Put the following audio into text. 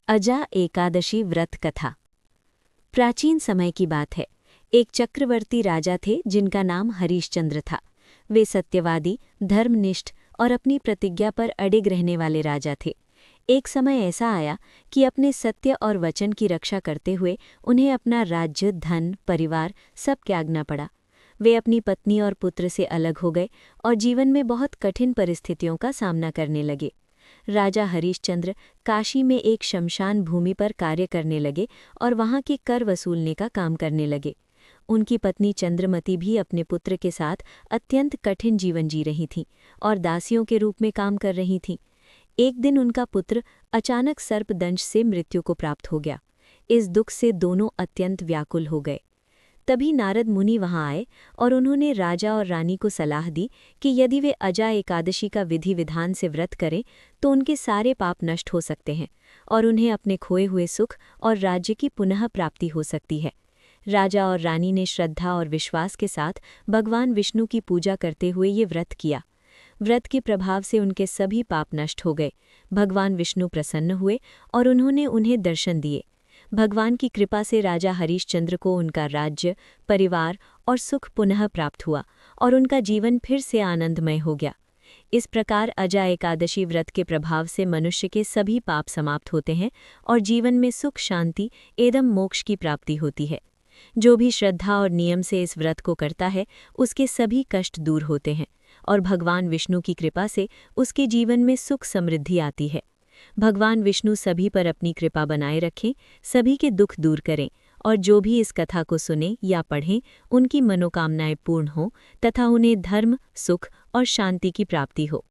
अजा एकादशी व्रत कथा। प्राचीन समय की बात है। एक चक्रवर्ती राजा थे जिनका नाम हरीशचंद्र था। वे सत्यवादी, धर्मनिष्ठ और अपनी प्रतिज्ञा पर अडिग रहने वाले राजा थे। एक समय ऐसा आया कि अपने सत्य और वचन की रक्षा करते हुए उन्हें अपना राज्य, धन, परिवार सब त्यागना पड़ा। वे अपनी पत्नी और पुत्र से अलग हो गए और जीवन में बहुत कठिन परिस्थितियों का सामना करने लगे। राजा हरीशचंद्र काशी में एक शमशान भूमि पर कार्य करने लगे और वहां के कर वसूलने का काम करने लगे। उनकी पत्नी चंद्रमती भी अपने पुत्र के साथ अत्यंत कठिन जीवन जी रही थीं और दासियों के रूप में काम कर रही थीं। एक दिन उनका पुत्र अचानक सर्पदंश से मृत्यु को प्राप्त हो गया। इस दुख से दोनों अत्यंत व्याकुल हो गए। तभी नारद मुनि वहां आए और उन्होंने राजा और रानी को सलाह दी कि यदि वे अजा एकादशी का विधि विधान से व्रत करें तो उनके सारे पाप नष्ट हो सकते हैं और उन्हें अपने खोए हुए सुख और राज्य की पुनः प्राप्ति हो सकती है। राजा और रानी ने श्रद्धा और विश्वास के साथ भगवान विष्णु की पूजा करते हुए ये व्रत किया। व्रत के प्रभाव से उनके सभी पाप नष्ट हो गए। भगवान विष्णु प्रसन्न हुए और उन्होंने उन्हें दर्शन दिए। भगवान की कृपा से राजा हरीशचंद्र को उनका राज्य, परिवार और सुख पुनः प्राप्त हुआ और उनका जीवन फिर से आनंदमय हो गया। इस प्रकार अजा एकादशी व्रत के प्रभाव से मनुष्य के सभी पाप समाप्त होते हैं और जीवन में सुख, शांति एवं मोक्ष की प्राप्ति होती है। जो भी श्रद्धा और नियम से इस व्रत को करता है उसके सभी कष्ट दूर होते हैं और भगवान विष्णु की कृपा से उसके जीवन में सुख समृद्धि आती है। भगवान विष्णु सभी पर अपनी कृपा बनाए रखें, सभी के दुख दूर करें और जो भी इस कथा को सुने या पढ़ें उनकी मनोकामनाएं पूर्ण हों तथा उन्हें धर्म, सुख और शांति की प्राप्ति हो।